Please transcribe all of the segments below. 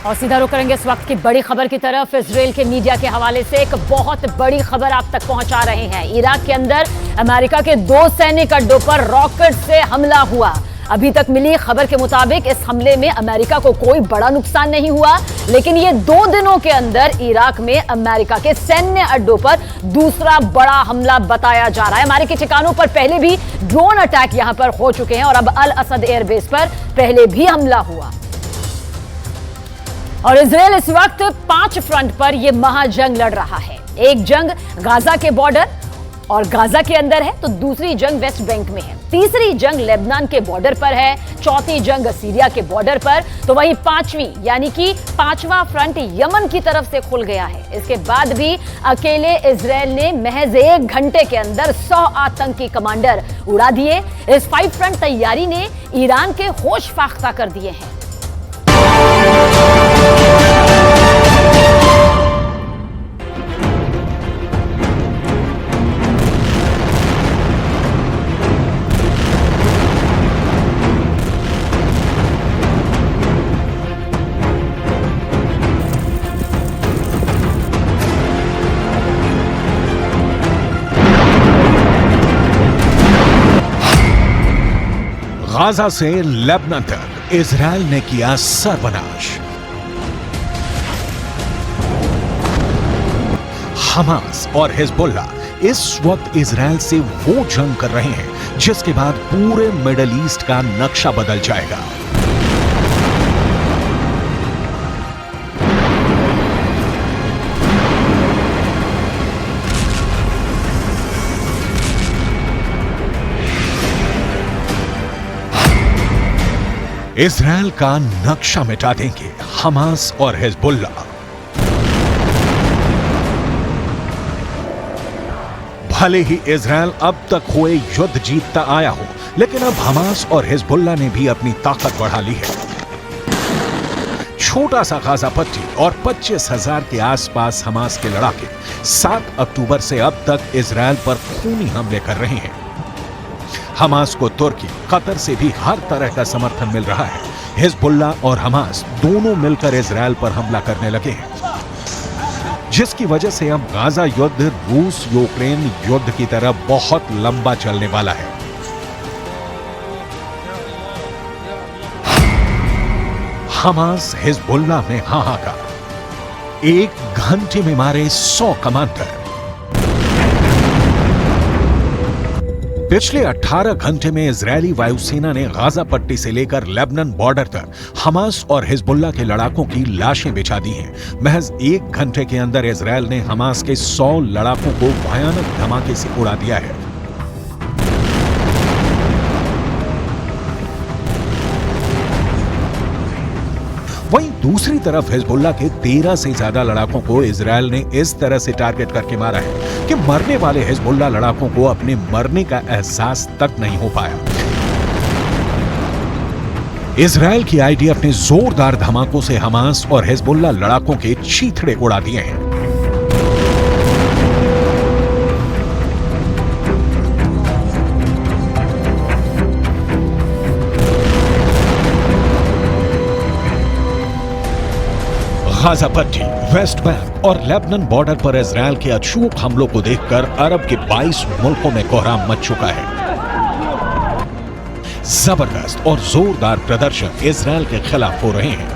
और सीधा रुख करेंगे इस वक्त की बड़ी खबर की तरफ। इजराइल के मीडिया के हवाले से एक बहुत बड़ी खबर आप तक पहुंचा रहे हैं। इराक के अंदर अमेरिका के 2 सैनिक अड्डों पर रॉकेट से हमला हुआ। अभी तक मिली खबर के मुताबिक इस हमले में अमेरिका को कोई बड़ा नुकसान नहीं हुआ, लेकिन ये 2 दिनों के अंदर इराक में अमेरिका के सैन्य अड्डों पर दूसरा बड़ा हमला बताया जा रहा है। अमेरिकी ठिकानों पर पहले भी ड्रोन अटैक यहां पर हो चुके हैं और अब अल असद एयरबेस पर पहले भी हमला हुआ। और इजराइल इस वक्त 5 फ्रंट पर यह महाजंग लड़ रहा है। एक जंग गाजा के बॉर्डर और गाजा के अंदर है, तो दूसरी जंग वेस्ट बैंक में है, तीसरी जंग लेबनान के बॉर्डर पर है, चौथी जंग सीरिया के बॉर्डर पर, तो वही 5वीं यानी कि 5वां फ्रंट यमन की तरफ से खुल गया है। इसके बाद भी अकेले इजराइल ने महज 1 घंटे के अंदर 100 आतंकी कमांडर उड़ा दिए। इस 5 फ्रंट तैयारी ने ईरान के होश फाख्ता कर दिए हैं। गाजा से लेबनान तक इजराइल ने किया सर्वनाश। हमास और हिजबुल्लाह इस वक्त इजराइल से वो जंग कर रहे हैं जिसके बाद पूरे मिडिल ईस्ट का नक्शा बदल जाएगा। इजराइल का नक्शा मिटा देंगे हमास और हिजबुल्लाह। भले ही इजराइल अब तक हुए युद्ध जीतता आया हो, लेकिन अब हमास और हिजबुल्लाह ने भी अपनी ताकत बढ़ा ली है। छोटा सा गाजा पट्टी और 25,000 के आसपास हमास के लड़ाके 7 अक्टूबर से अब तक इजराइल पर खूनी हमले कर रहे हैं। हमास को तुर्की, कतर से भी हर तरह का समर्थन मिल रहा है। हिजबुल्लाह और हमास दोनों मिलकर इजराइल पर हमला करने लगे हैं, जिसकी वजह से अब गाजा युद्ध रूस यूक्रेन युद्ध की तरह बहुत लंबा चलने वाला है। हमास हिजबुल्लाह में हाहाकार। 1 घंटे में मारे 100 कमांडर। पिछले 18 घंटे में इजरायली वायुसेना ने गाजा पट्टी से लेकर लेबनान बॉर्डर तक हमास और हिजबुल्लाह के लड़ाकों की लाशें बिछा दी हैं। महज 1 घंटे के अंदर इजरायल ने हमास के 100 लड़ाकों को भयानक धमाके से उड़ा दिया है। वहीं दूसरी तरफ हिजबुल्लाह के 13 से ज्यादा लड़ाकों को इजरायल ने इस तरह से टारगेट करके मारा है कि मरने वाले हिजबुल्लाह लड़ाकों को अपने मरने का एहसास तक नहीं हो पाया। इजरायल की आईडीएफ ने जोरदार धमाकों से हमास और हिजबुल्लाह लड़ाकों के चीथड़े उड़ा दिए हैं। गाजा पट्टी, वेस्ट बैंक और लेबनान बॉर्डर पर इजरायल के अचूक हमलों को देखकर अरब के 22 मुल्कों में कोहराम मच चुका है। जबरदस्त और जोरदार प्रदर्शन इजरायल के खिलाफ हो रहे हैं।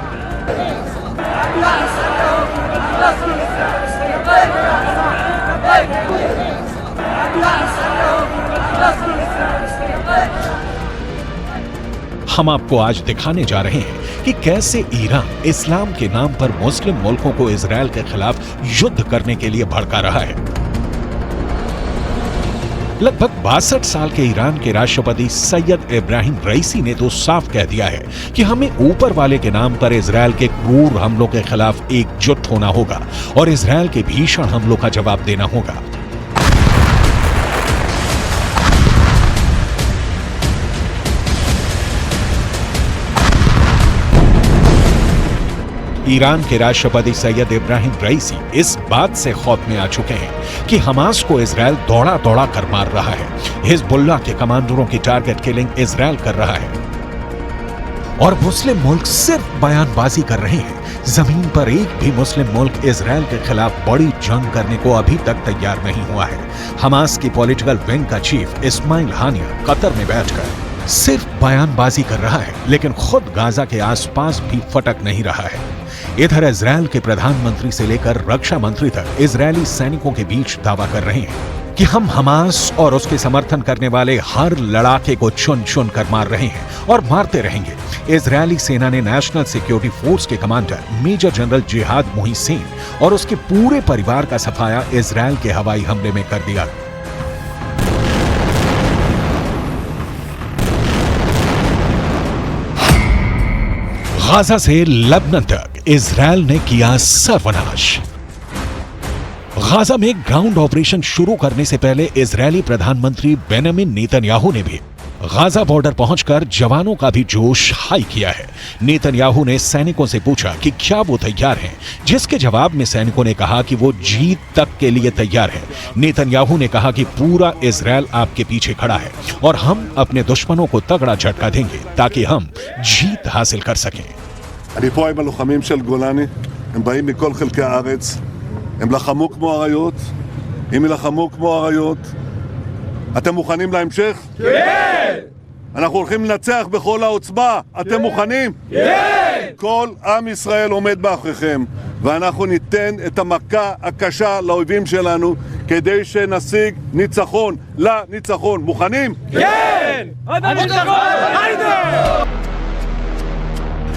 हम आपको आज दिखाने जा रहे हैं कि कैसे ईरान इस्लाम के नाम पर मुस्लिम मुल्कों को इजरायल के खिलाफ युद्ध करने के लिए भड़का रहा है। लगभग 62 साल के ईरान के राष्ट्रपति सैयद इब्राहिम रईसी ने तो साफ कह दिया है कि हमें ऊपर वाले के नाम पर इजरायल के क्रूर हमलों के खिलाफ एकजुट होना होगा और इजरायल के भीषण हमलों का जवाब देना होगा। ईरान के राष्ट्रपति सैयद इब्राहिम रईसी इस बात से खौफ में आ चुके हैं कि हमास को इजरायल दौड़ा दौड़ा कर मार रहा है। हिजबुल्लाह के कमांडरों की टारगेट किलिंग इजरायल कर रहा है। और मुस्लिम मुल्क सिर्फ बयानबाजी कर रहे हैं। जमीन पर एक भी मुस्लिम मुल्क इजरायल के खिलाफ बड़ी जंग करने को अभी तक तैयार नहीं हुआ है। हमास की पॉलिटिकल विंग का चीफ इस्माइल हानिया कतर में बैठकर सिर्फ बयानबाजी कर रहा है, लेकिन खुद गाजा के आसपास भी फटक नहीं रहा है। इधर इजरायल के प्रधानमंत्री से लेकर रक्षा मंत्री तक इजरायली सैनिकों के बीच दावा कर रहे हैं कि हम हमास और उसके समर्थन करने वाले हर लड़ाके को चुन चुन कर मार रहे हैं और मारते रहेंगे। इजरायली सेना ने नेशनल सिक्योरिटी फोर्स के कमांडर मेजर जनरल जिहाद मोहिसेन और उसके पूरे परिवार का सफाया इजरायल के हवाई हमले में कर दिया। गाजा से लेबनान तक इजरायल ने किया सर्वनाश। गाजा में ग्राउंड ऑपरेशन शुरू करने से पहले इजरायली प्रधानमंत्री बेंजामिन नेतन्याहू ने भी गाजा बॉर्डर पहुंचकर जवानों का भी जोश हाई किया है। नेतन्याहू ने सैनिकों से पूछा कि क्या वो तैयार हैं, जिसके जवाब में सैनिकों ने कहा कि वो जीत तक के लिए तैयार है। नेतन्याहू ने कहा कि पूरा इजरायल आपके पीछे खड़ा है और हम अपने दुश्मनों को तगड़ा झटका देंगे ताकि हम जीत हासिल कर सकें। אני פה עם הלוחמים של גולני, הם באים מכל חלקי הארץ, הם לחמו כמו אריות, אם ילחמו כמו אריות, אתם מוכנים להמשך? כן! אנחנו הולכים לנצח בכל העוצמה, אתם מוכנים? כן! כל עם ישראל עומד מאחוריכם, ואנחנו ניתן את המכה הקשה לאויבים שלנו, כדי שנשיג ניצחון, לניצחון. מוכנים? כן!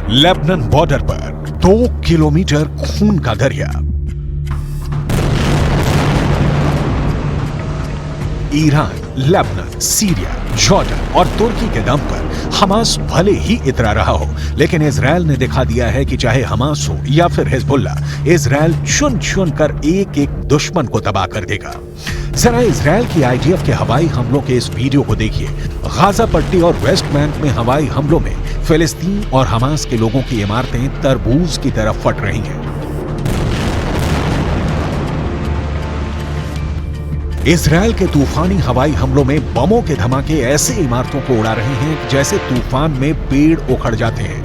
लेबनान बॉर्डर पर 2 किलोमीटर खून का दरिया। ईरान, लेबनान, सीरिया, जॉर्डन और तुर्की के दम पर हमास भले ही इतरा रहा हो, लेकिन इजरायल ने दिखा दिया है कि चाहे हमास हो या फिर हिजबुल्ला, इजरायल चुन चुन कर एक एक दुश्मन को तबाह कर देगा। जरा इजरायल की आईडीएफ के हवाई हमलों के इस वीडियो को देखिए। गाजा पट्टी और वेस्ट बैंक में हवाई हमलों में फिलिस्तीन और हमास के लोगों की इमारतें तरबूज की तरफ फट रही हैं। इजरायल के तूफानी हवाई हमलों में बमों के धमाके ऐसे इमारतों को उड़ा रहे हैं जैसे तूफान में पेड़ उखड़ जाते हैं।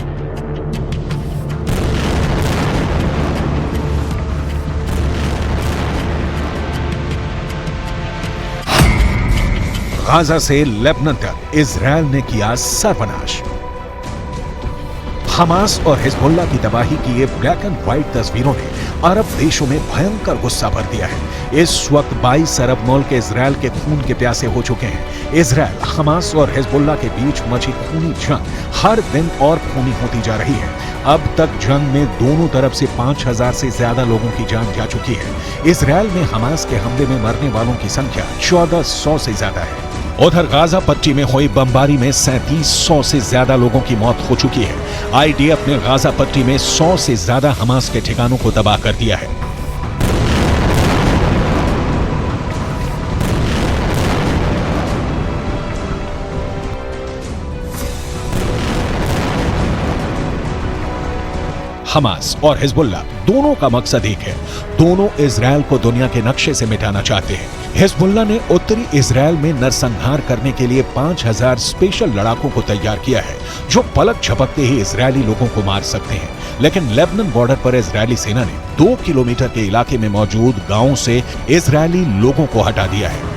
गाजा से लेबनान तक इजरायल ने किया सर्वनाश। हमास और हिजबुल्ला की तबाही की ये ब्लैक एंड व्हाइट तस्वीरों ने अरब देशों में भयंकर गुस्सा भर दिया है। इस वक्त 22 अरब मुल्क इजरायल के खून के प्यासे हो चुके हैं। इजरायल, हमास और हिजबुल्ला के बीच मची खूनी जंग हर दिन और खूनी होती जा रही है। अब तक जंग में दोनों तरफ से 5000 से ज्यादा लोगों की जान जा चुकी है। इजरायल में हमास के हमले में मरने वालों की संख्या 1400 से ज्यादा है। उधर गाजा पट्टी में हुई बमबारी में 3700 से ज्यादा लोगों की मौत हो चुकी है। आईडीएफ ने गाजा पट्टी में 100 से ज्यादा हमास के ठिकानों को तबाह कर दिया है। हमास और हिजबुल्ला दोनों का मकसद एक है। दोनों इजरायल को दुनिया के नक्शे से मिटाना चाहते हैं। हिजबुल्ला ने उत्तरी इजरायल में नरसंहार करने के लिए 5000 स्पेशल लड़ाकों को तैयार किया है, जो पलक झपकते ही इजरायली लोगों को मार सकते हैं। लेकिन लेबनान बॉर्डर पर इजरायली सेना ने 2 किलोमीटर के इलाके में मौजूद गांवों से इजरायली लोगों को हटा दिया है।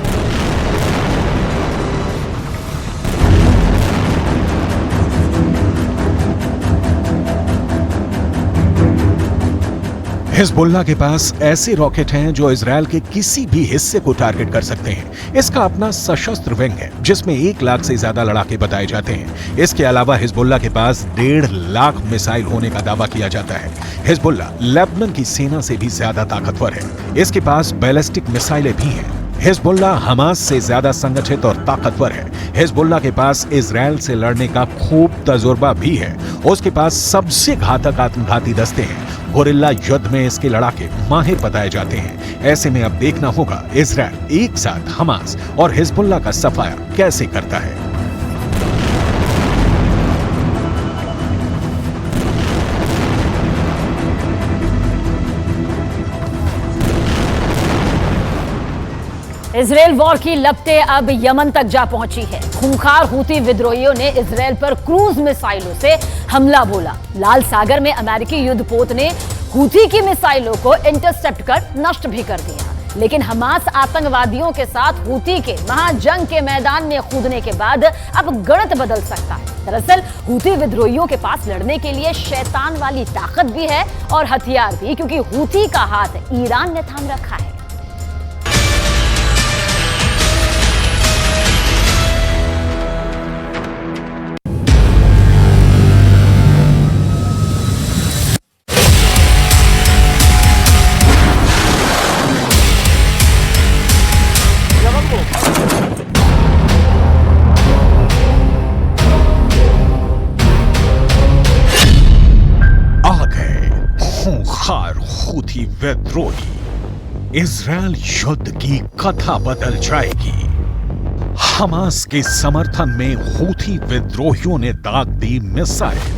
हिजबुल्ला के पास ऐसे रॉकेट हैं जो इजरायल के किसी भी हिस्से को टारगेट कर सकते हैं। इसका अपना सशस्त्र विंग है जिसमें 1 लाख से ज्यादा लड़ाके बताए जाते हैं। इसके अलावा हिजबुल्ला के पास 1.5 लाख मिसाइल होने का दावा किया जाता है। हिजबुल्ला लेबनान की सेना से भी ज्यादा ताकतवर है। इसके पास बैलिस्टिक मिसाइलें भी हैं। हिजबुल्ला हमास से ज्यादा संगठित और ताकतवर है। हिजबुल्ला के पास इजरायल से लड़ने का खूब तजुर्बा भी है। उसके पास सबसे घातक आत्मघाती दस्ते हैं। गोरिल्ला युद्ध में इसके लड़ाके माहिर बताए जाते हैं। ऐसे में अब देखना होगा इजरायल एक साथ हमास और हिजबुल्ला का सफाया कैसे करता है। इजरायल वॉर की लपटें अब यमन तक जा पहुंची है। खूंखार हूती विद्रोहियों ने इजराइल पर क्रूज मिसाइलों से हमला बोला। लाल सागर में अमेरिकी युद्धपोत ने हूती की मिसाइलों को इंटरसेप्ट कर नष्ट भी कर दिया। लेकिन हमास आतंकवादियों के साथ हूती के महाजंग के मैदान में कूदने के बाद अब गणित बदल सकता है। दरअसल हूती विद्रोहियों के पास लड़ने के लिए शैतान वाली ताकत भी है और हथियार भी, क्योंकि हूती का हाथ ईरान ने थाम रखा है। खूंखार हूती विद्रोही। इजराइल युद्ध की कथा बदल जाएगी। हमास के समर्थन में हूती विद्रोहियों ने दाग दी मिसाइल।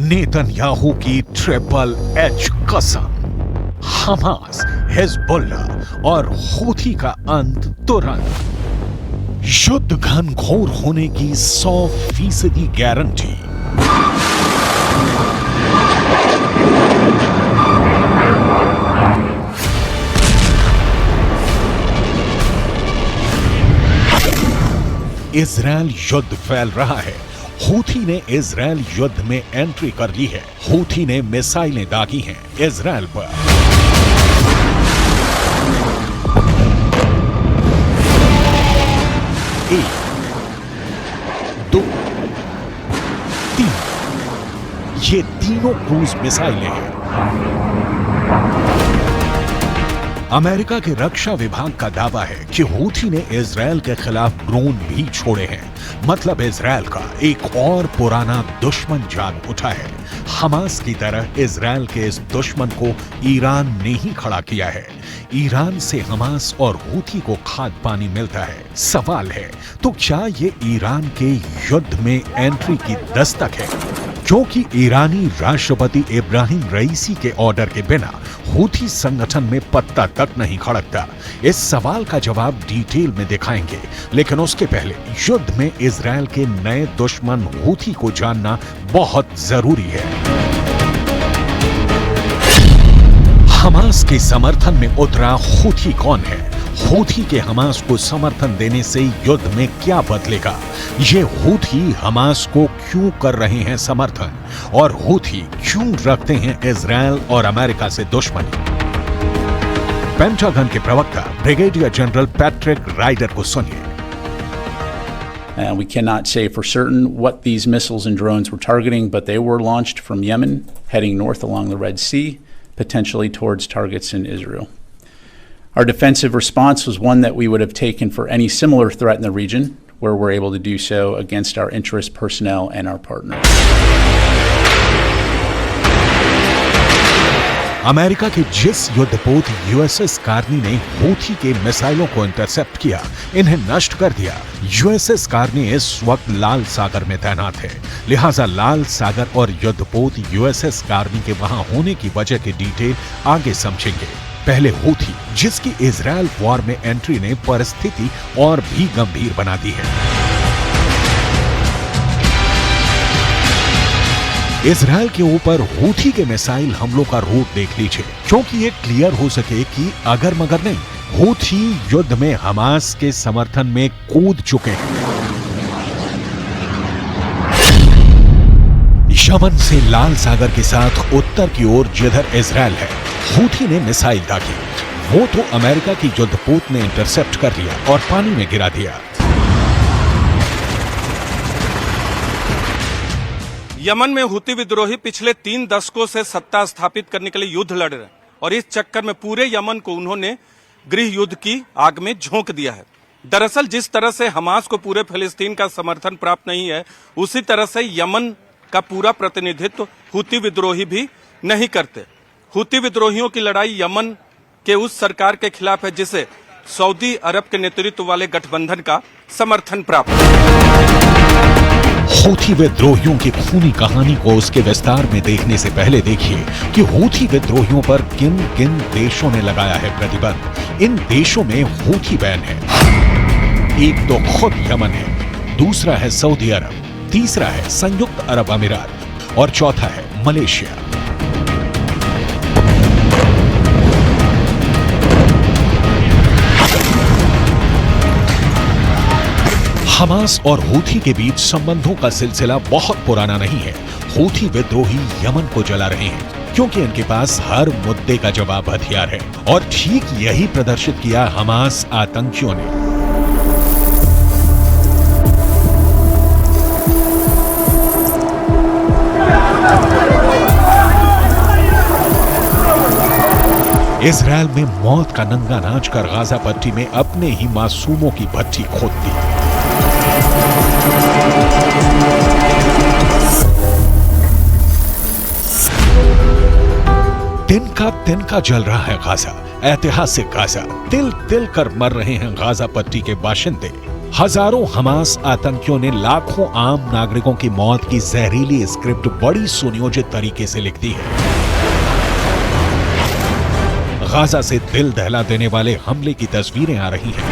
नेतन्याहू की ट्रिपल एच कसम। हमास, हिजबुल्लाह और हूती का अंत तुरंत। युद्ध घनघोर होने की 100% गारंटी। इजराइल युद्ध फैल रहा है। हूथी ने इजराइल युद्ध में एंट्री कर ली है। हूथी ने मिसाइलें दागी हैं इजराइल पर। एक, दो, तीन, ये तीनों क्रूज मिसाइलें हैं। अमेरिका के रक्षा विभाग का दावा है कि हूथी ने इजराइल के खिलाफ ड्रोन भी छोड़े हैं। मतलब इजराइल का एक और पुराना दुश्मन जाग उठा है। हमास की तरह इजराइल के इस दुश्मन को ईरान ने ही खड़ा किया है। ईरान से हमास और हूथी को खाद्य पानी मिलता है। सवाल है, तो क्या ये ईरान के युद्ध में एंट्री की दस्तक है? क्योंकि ईरानी राष्ट्रपति इब्राहिम रईसी के ऑर्डर के बिना हूथी संगठन में पत्ता तक नहीं खड़कता। इस सवाल का जवाब डिटेल में दिखाएंगे, लेकिन उसके पहले युद्ध में इजराइल के नए दुश्मन हूथी को जानना बहुत जरूरी है। हमास के समर्थन में उतरा हूथी कौन है? हूथी के हमास को समर्थन देने से युद्ध में क्या बदलेगा? ये हूथी हमास को क्यों कर रहे हैं समर्थन? और हूथी क्यों रखते हैं इजराइल और अमेरिका से दुश्मनी? पेंटागन के प्रवक्ता ब्रिगेडियर जनरल पैट्रिक राइडर को सुनिए। We cannot say for certain what these missiles and drones were targeting, but they were launched from Yemen, heading north along the Red Sea, potentially towards targets in Israel. Our defensive response was one that we would have taken for any similar threat in the region, where we're able to do so against our interest personnel and our partners. America के जिस युद्धपोत USS Carney ने Houthi के मिसाइलों को intercept किया, इन्हें नष्ट कर दिया, यूएसएस कार्नी इस वक्त लाल सागर में तैनात है। लिहाजा लाल सागर और युद्धपोत यूएसएस कार्नी के वहां होने की वजह की डिटेल आगे समझेंगे। पहले हूथी, जिसकी इजराइल वॉर में एंट्री ने परिस्थिति और भी गंभीर बना दी है। इजराइल के ऊपर हूथी के मिसाइल हमलों का रूट देख लीजिए, क्योंकि ये क्लियर हो सके कि अगर मगर नहीं, हूथी युद्ध में हमास के समर्थन में कूद चुके हैं। यमन से लाल सागर के साथ उत्तर की ओर जिधर इजराइल है, हूथी ने मिसाइल दागी। वो तो अमेरिका की युद्धपोत ने इंटरसेप्ट कर लिया और पानी में गिरा दिया। यमन में हूती विद्रोही पिछले 3 दशकों से सत्ता स्थापित करने के लिए युद्ध लड़ रहे हैं और इस चक्कर में पूरे यमन को उन्होंने गृह युद्ध की आग में झोंक दिया है। दरअसल जिस तरह से हमास को पूरे फिलिस्तीन का समर्थन प्राप्त नहीं है, उसी तरह से यमन का पूरा प्रतिनिधित्व हूती विद्रोही भी नहीं करते। हूती विद्रोहियों की लड़ाई यमन के उस सरकार के खिलाफ है जिसे सऊदी अरब के नेतृत्व वाले गठबंधन का समर्थन प्राप्त है। हूथी विद्रोहियों की खूनी कहानी को उसके विस्तार में देखने से पहले देखिए कि हूथी विद्रोहियों पर किन किन देशों ने लगाया है प्रतिबंध। इन देशों में हूथी बैन है। एक तो खुद यमन है, दूसरा है सऊदी अरब, तीसरा है संयुक्त अरब अमीरात और चौथा है मलेशिया। हमास और हूथी के बीच संबंधों का सिलसिला बहुत पुराना नहीं है। हूथी विद्रोही यमन को जला रहे हैं क्योंकि इनके पास हर मुद्दे का जवाब हथियार है और ठीक यही प्रदर्शित किया हमास आतंकियों ने। इजरायल में मौत का नंगा नाच कर गाजा पट्टी में अपने ही मासूमों की भट्टी खोद दी। तिनका जल रहा है गाजा, ऐतिहासिक गाजा। तिल तिल कर मर रहे हैं गाजा पट्टी के बाशिंदे। हजारों हमास आतंकियों ने लाखों आम नागरिकों की मौत की जहरीली स्क्रिप्ट बड़ी सुनियोजित तरीके से लिख दी है। गाजा से दिल दहला देने वाले हमले की तस्वीरें आ रही हैं।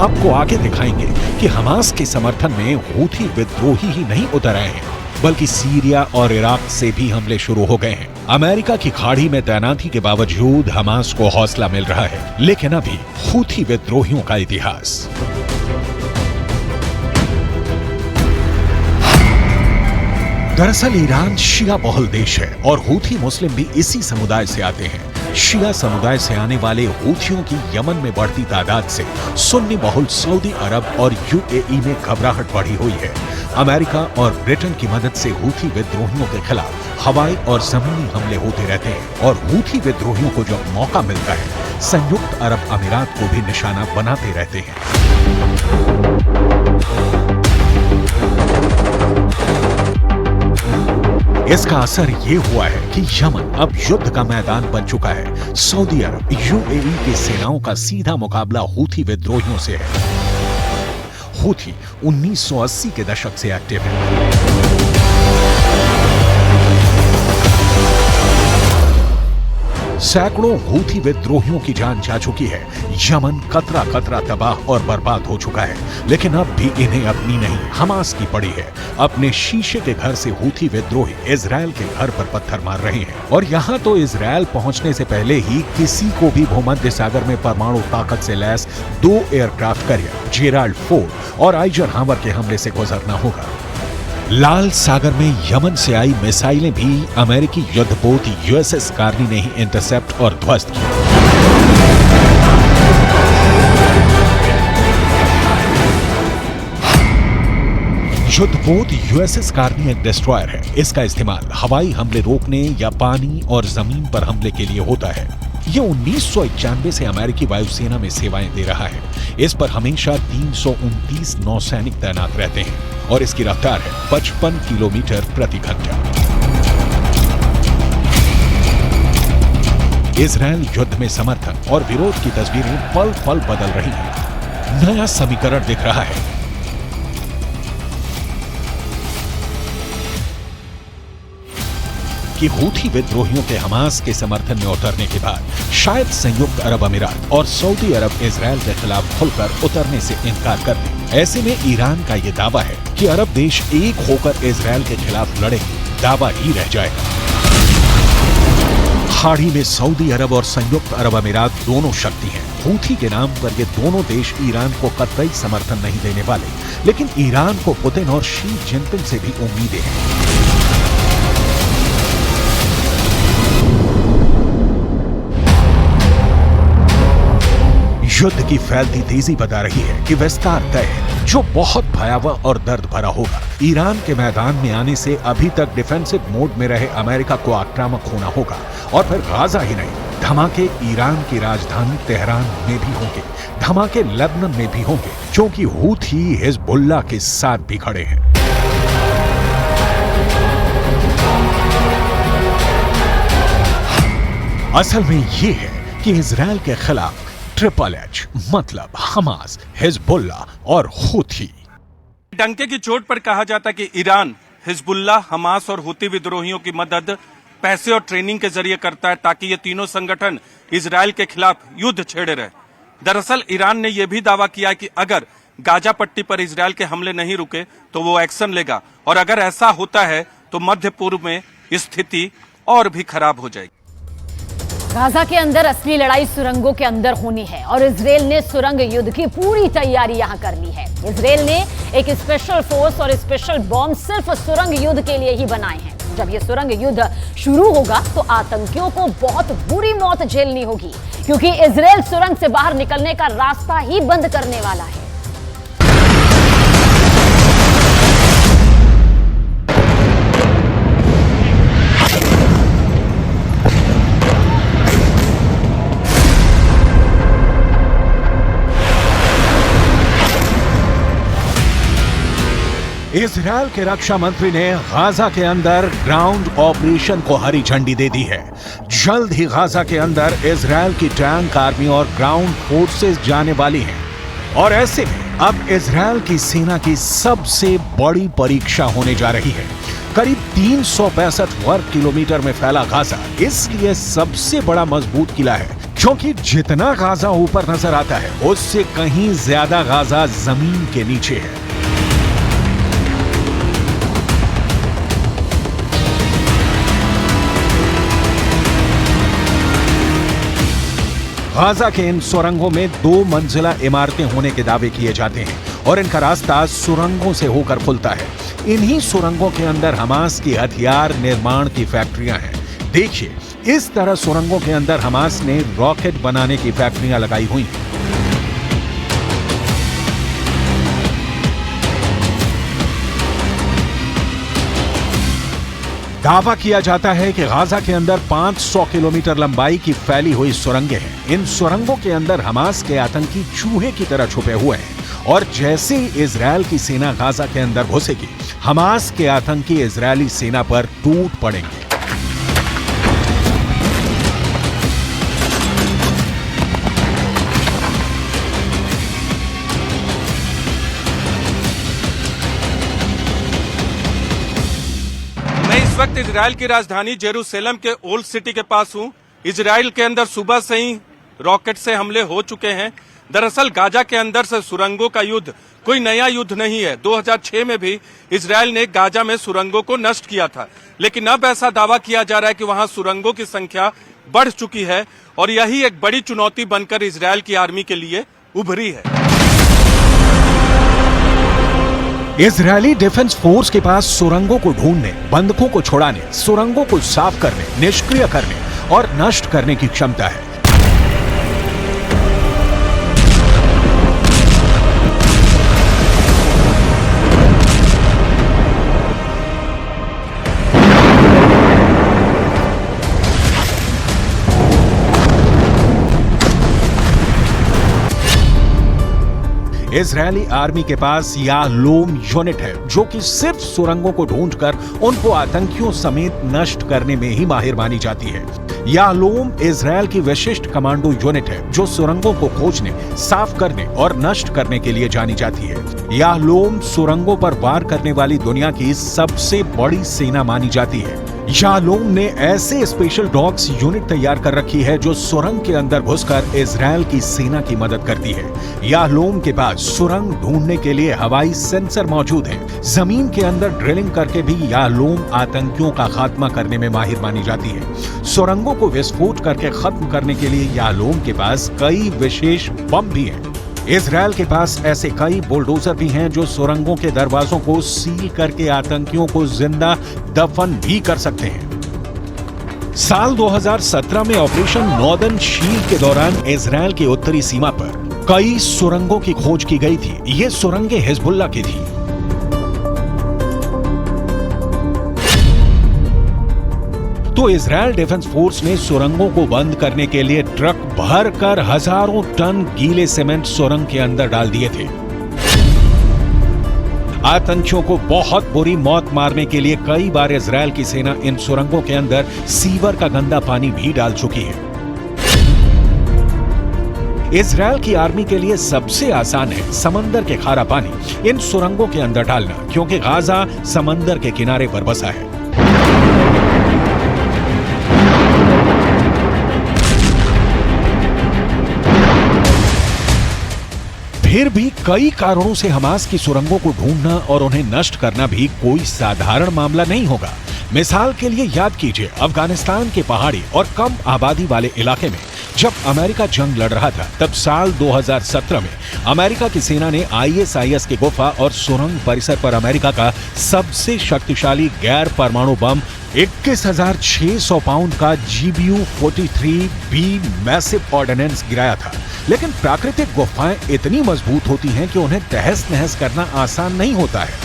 आपको आगे दिखाएंगे कि हमास के समर्थन में हूथी विद्रोही ही नहीं उतर आए हैं, बल्कि सीरिया और इराक से भी हमले शुरू हो गए हैं। अमेरिका की खाड़ी में तैनाती के बावजूद हमास को हौसला मिल रहा है, लेकिन अभी हूथी विद्रोहियों का इतिहास। दरअसल ईरान शिया बहुल देश है और हूथी मुस्लिम भी इसी समुदाय से आते हैं। शिया समुदाय से आने वाले हूथियों की यमन में बढ़ती तादाद से सुन्नी बहुल सऊदी अरब और यूएई में घबराहट बढ़ी हुई है। अमेरिका और ब्रिटेन की मदद से हूथी विद्रोहियों के खिलाफ हवाई और जमीनी हमले होते रहते हैं और हूथी विद्रोहियों को जब मौका मिलता है, संयुक्त अरब अमीरात को भी निशाना बनाते रहते हैं। इसका असर ये हुआ है कि यमन अब युद्ध का मैदान बन चुका है। सऊदी अरब यूएई की सेनाओं का सीधा मुकाबला हूथी विद्रोहियों से है। हूथी 1980 के दशक से एक्टिव है। सैकड़ों हूथी विद्रोहियों की जान जा चुकी है। यमन कतरा कतरा तबाह और बर्बाद हो चुका है, लेकिन अब भी इन्हें अपनी नहीं हमास की पड़ी है। अपने शीशे के घर से हूथी विद्रोही इजरायल के घर पर पत्थर मार रहे हैं और यहाँ तो इजरायल पहुंचने से पहले ही किसी को भी भूमध्य सागर में परमाणु ताकत से lace 2 aircraft carrier Gerald Ford और आइजनहावर के हमले से गुजरना होगा। लाल सागर में यमन से आई मिसाइलें भी अमेरिकी युद्धपोत यूएसएस कार्नी ने ही इंटरसेप्ट और ध्वस्त की। युद्धपोत यूएसएस कार्नी एक डिस्ट्रॉयर है। इसका इस्तेमाल हवाई हमले रोकने या पानी और जमीन पर हमले के लिए होता है। ये 1991 से अमेरिकी वायुसेना में सेवाएं दे रहा है। इस पर हमेशा 329 नौसैनिक तैनात रहते हैं और इसकी रफ्तार है 55 किलोमीटर प्रति घंटा। इजरायल युद्ध में समर्थन और विरोध की तस्वीरें पल पल बदल रही हैं। नया समीकरण दिख रहा है। कि हूथी विद्रोहियों के हमास के समर्थन में उतरने के बाद शायद संयुक्त अरब अमीरात और सऊदी अरब इजरायल के खिलाफ खुलकर उतरने से इनकार कर दें। ऐसे में ईरान का ये दावा है कि अरब देश एक होकर इजरायल के खिलाफ लड़ेंगे, दावा ही रह जाएगा। खाड़ी में सऊदी अरब और संयुक्त अरब अमीरात दोनों शक्ति हैं। हूथी के नाम पर ये दोनों देश ईरान को कतई समर्थन नहीं देने वाले, लेकिन ईरान को पुतिन और शी जिनपिंग से भी उम्मीदें हैं। युद्ध की फैलती तेजी बता रही है कि विस्तार तय है, जो बहुत भयावह और दर्द भरा होगा। ईरान के मैदान में आने से अभी तक डिफेंसिव मोड में रहे अमेरिका को आक्रामक होना होगा और फिर गाजा ही नहीं, धमाके ईरान की राजधानी तेहरान में भी होंगे, धमाके लेबनान में भी होंगे, क्योंकि हूथी हिजबुल्लाह के साथ भी खड़े हैं। असल में ये है कि इजरायल के खिलाफ ट्रिपल एच मतलब हमास, हिजबुल्लाह और हूथी। डंके की चोट पर कहा जाता है कि ईरान हिजबुल्लाह, हमास और हूथी विद्रोहियों की मदद पैसे और ट्रेनिंग के जरिए करता है ताकि ये तीनों संगठन इजरायल के खिलाफ युद्ध छेड़े रहे। दरअसल ईरान ने यह भी दावा किया कि अगर गाजा पट्टी पर इजरायल के हमले नहीं रुके तो वो एक्शन लेगा, और अगर ऐसा होता है तो मध्य पूर्व में स्थिति और भी खराब हो जाएगी। गाजा के अंदर असली लड़ाई सुरंगों के अंदर होनी है और इजरायल ने सुरंग युद्ध की पूरी तैयारी यहां कर ली है। इजरायल ने एक स्पेशल फोर्स और स्पेशल बॉम्ब सिर्फ सुरंग युद्ध के लिए ही बनाए हैं। जब ये सुरंग युद्ध शुरू होगा तो आतंकियों को बहुत बुरी मौत झेलनी होगी, क्योंकि इजरायल सुरंग से बाहर निकलने का रास्ता ही बंद करने वाला है। इजरायल के रक्षा मंत्री ने गाजा के अंदर ग्राउंड ऑपरेशन को हरी झंडी दे दी है। जल्द ही गाजा के अंदर इजरायल की टैंक आर्मी और ग्राउंड फोर्सेस जाने वाली हैं, और ऐसे में अब इजरायल की सेना की सबसे बड़ी परीक्षा होने जा रही है। करीब 365 वर्ग किलोमीटर में फैला गाजा इसलिए सबसे बड़ा मजबूत किला है, क्योंकि जितना गाजा ऊपर नजर आता है उससे कहीं ज्यादा गाजा जमीन के नीचे है। गाजा के इन सुरंगों में 2 मंजिला इमारतें होने के दावे किए जाते हैं और इनका रास्ता सुरंगों से होकर खुलता है। इन्हीं सुरंगों के अंदर हमास की हथियार निर्माण की फैक्ट्रियां हैं। देखिए, इस तरह सुरंगों के अंदर हमास ने रॉकेट बनाने की फैक्ट्रियां लगाई हुई हैं। दावा किया जाता है कि गाजा के अंदर 500 किलोमीटर लंबाई की फैली हुई सुरंगें हैं। इन सुरंगों के अंदर हमास के आतंकी चूहे की तरह छुपे हुए हैं, और जैसे ही इजरायल की सेना गाजा के अंदर घुसेगी, हमास के आतंकी इजरायली सेना पर टूट पड़ेंगे। इस वक्त इजरायल की राजधानी जेरूसलम के ओल्ड सिटी के पास हूं। इजरायल के अंदर सुबह से ही रॉकेट से हमले हो चुके हैं। दरअसल गाजा के अंदर से सुरंगों का युद्ध कोई नया युद्ध नहीं है। 2006 में भी इजरायल ने गाजा में सुरंगों को नष्ट किया था, लेकिन अब ऐसा दावा किया जा रहा है कि वहां सुरंगों की संख्या बढ़ चुकी है, और यही एक बड़ी चुनौती बनकर इजरायल की आर्मी के लिए उभरी है। इजरायली डिफेंस फोर्स के पास सुरंगों को ढूंढने, बंधकों को छुड़ाने, सुरंगों को साफ करने, निष्क्रिय करने और नष्ट करने की क्षमता है। इजरायली आर्मी के पास याहलोम यूनिट है, जो कि सिर्फ सुरंगों को ढूंढकर उनको आतंकियों समेत नष्ट करने में ही माहिर मानी जाती है। याहलोम इजरायल की विशिष्ट कमांडो यूनिट है, जो सुरंगों को खोजने, साफ करने और नष्ट करने के लिए जानी जाती है। याहलोम सुरंगों पर वार करने वाली दुनिया की सबसे बड़ी सेना मानी जाती है। याहलोम ने ऐसे स्पेशल डॉग्स यूनिट तैयार कर रखी है, जो सुरंग के अंदर घुसकर इजरायल की सेना की मदद करती है। याहलोम के पास सुरंग ढूंढने के लिए हवाई सेंसर मौजूद है। जमीन के अंदर ड्रिलिंग करके भी याहलोम आतंकियों का खात्मा करने में माहिर मानी जाती है। सुरंगों को विस्फोट करके खत्म करने के लिए याहलोम के पास कई विशेष बम भी हैं। इजरायल के पास ऐसे कई बुलडोजर भी हैं, जो सुरंगों के दरवाजों को सील करके आतंकियों को जिंदा दफन भी कर सकते हैं। साल 2017 में ऑपरेशन नॉर्दर्न शील्ड के दौरान इजरायल की उत्तरी सीमा पर कई सुरंगों की खोज की गई थी। ये सुरंगें हिजबुल्लाह की थी। तो इजरायल डिफेंस फोर्स ने सुरंगों को बंद करने के लिए ट्रक भरकर हजारों टन गीले सीमेंट सुरंग के अंदर डाल दिए थे। आतंकियों को बहुत बुरी मौत मारने के लिए कई बार इजरायल की सेना इन सुरंगों के अंदर सीवर का गंदा पानी भी डाल चुकी है। इजरायल की आर्मी के लिए सबसे आसान है समंदर के खारा पानी इन सुरंगों के अंदर डालना, क्योंकि गाजा समंदर के किनारे पर बसा है। फिर भी कई कारणों से हमास की सुरंगों को ढूंढना और उन्हें नष्ट करना भी कोई साधारण मामला नहीं होगा। मिसाल के लिए याद कीजिए, अफगानिस्तान के पहाड़ी और कम आबादी वाले इलाके में जब अमेरिका जंग लड़ रहा था, तब साल 2017 में अमेरिका की सेना ने ISIS के गुफा और सुरंग परिसर पर अमेरिका का सबसे शक्तिशाली गैर परमाणु बम 21,600 पाउंड का GBU-43B मैसिव ऑर्डिनेंस गिराया था। लेकिन प्राकृतिक गुफाएं इतनी मजबूत होती हैं कि उन्हें तहस नहस करना आसान नहीं होता है।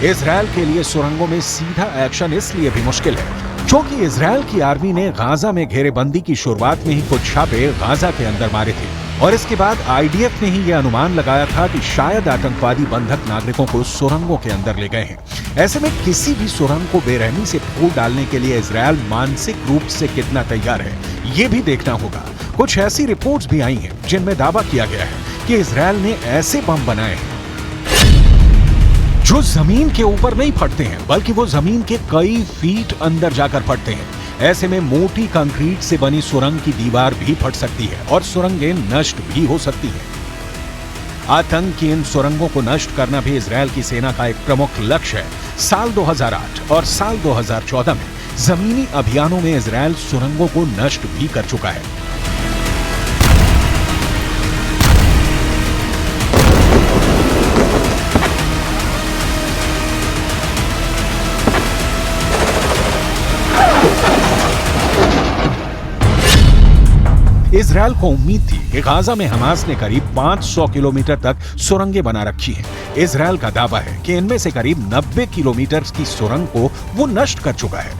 इजरायल के लिए सुरंगों में सीधा एक्शन इसलिए भी मुश्किल है क्योंकि इजरायल की आर्मी ने गाजा में घेरेबंदी की शुरुआत में ही कुछ छापे गाजा के अंदर मारे थे और इसके बाद IDF ने ही यह अनुमान लगाया था कि शायद आतंकवादी बंधक नागरिकों को सुरंगों के अंदर ले गए हैं। ऐसे में किसी भी सुरंग को बेरहमी से फोड़ डालने के लिए इजरायल मानसिक रूप से कितना तैयार है, ये भी देखना होगा। कुछ ऐसी रिपोर्ट्स भी आई हैं जिनमें दावा किया गया है कि इजरायल ने ऐसे बम बनाए हैं जो जमीन के ऊपर नहीं फटते हैं, बल्कि वो जमीन के कई फीट अंदर जाकर फटते हैं। ऐसे में मोटी कंक्रीट से बनी सुरंग की दीवार भी फट सकती है और सुरंगें नष्ट भी हो सकती हैं। आतंक की इन सुरंगों को नष्ट करना भी इजरायल की सेना का एक प्रमुख लक्ष्य है। साल 2008 और साल 2014 में जमीनी अभियानों में इजरायल सुरंगों को नष्ट भी कर चुका है। इजरायल को उम्मीद थी कि गाजा में हमास ने करीब 500 किलोमीटर तक सुरंगें बना रखी हैं। इजरायल का दावा है कि इनमें से करीब 90 किलोमीटर की सुरंग को वो नष्ट कर चुका है।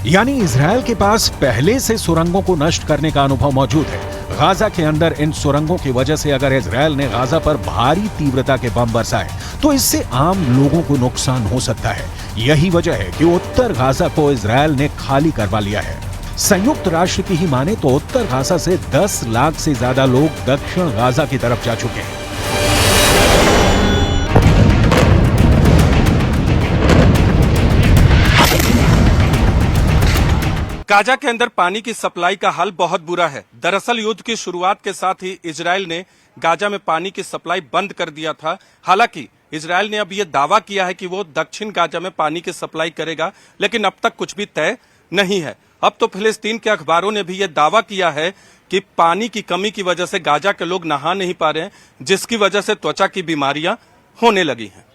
यानी इजरायल के पास पहले से सुरंगों को नष्ट करने का अनुभव मौजूद है। गाजा के अंदर इन सुरंगों की वजह से अगर इजरायल ने गाजा पर भारी तीव्रता के बम बरसाए तो इससे आम लोगों को नुकसान हो सकता है। यही वजह है कि उत्तर गाजा को इजरायल ने खाली करवा लिया है। संयुक्त राष्ट्र की ही माने तो उत्तर गाजा से 10 लाख से ज्यादा लोग दक्षिण गाजा की तरफ जा चुके हैं। गाजा के अंदर पानी की सप्लाई का हाल बहुत बुरा है। दरअसल युद्ध की शुरुआत के साथ ही इजरायल ने गाजा में पानी की सप्लाई बंद कर दिया था। हालांकि इजरायल ने अब यह दावा किया है कि वो दक्षिण गाजा में पानी की सप्लाई करेगा, लेकिन अब तक कुछ भी तय नहीं है। अब तो फिलिस्तीन के अखबारों ने भी यह दावा किया है कि पानी की कमी की वजह से गाजा के लोग नहा नहीं पा रहे हैं, जिसकी वजह से त्वचा की बीमारियां होने लगी हैं।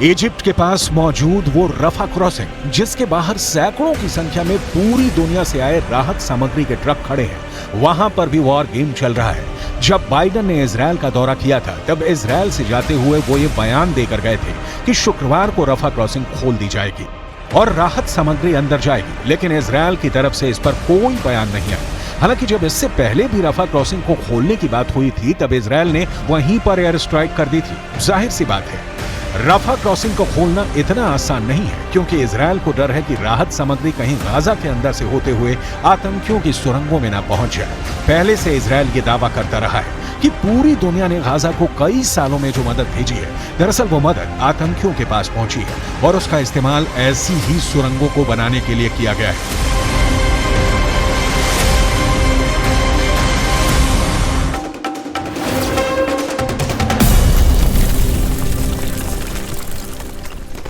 इजिप्ट के पास मौजूद वो रफा क्रॉसिंग, जिसके बाहर सैकड़ों की संख्या में पूरी दुनिया से आए राहत सामग्री के ट्रक खड़े हैं, वहां पर भी वॉर गेम चल रहा है। जब बाइडेन ने इजरायल का दौरा किया था, तब इजरायल से जाते हुए वो ये बयान देकर गए थे कि शुक्रवार को रफा क्रॉसिंग खोल दी जाएगी और राहत सामग्री अंदर जाएगी, लेकिन इजरायल की तरफ से इस पर कोई बयान नहीं आया। हालांकि जब इससे पहले भी रफा क्रॉसिंग को खोलने की बात हुई थी, तब इजरायल ने वहीं पर एयर स्ट्राइक कर दी थी। जाहिर सी बात है, रफा क्रॉसिंग को खोलना इतना आसान नहीं है, क्योंकि इजरायल को डर है कि राहत सामग्री कहीं गाजा के अंदर से होते हुए आतंकियों की सुरंगों में न पहुंच जाए। पहले से इजरायल ये दावा करता रहा है कि पूरी दुनिया ने गाजा को कई सालों में जो मदद भेजी है, दरअसल वो मदद आतंकियों के पास पहुंची है और उसका इस्तेमाल ऐसी ही सुरंगों को बनाने के लिए किया गया है।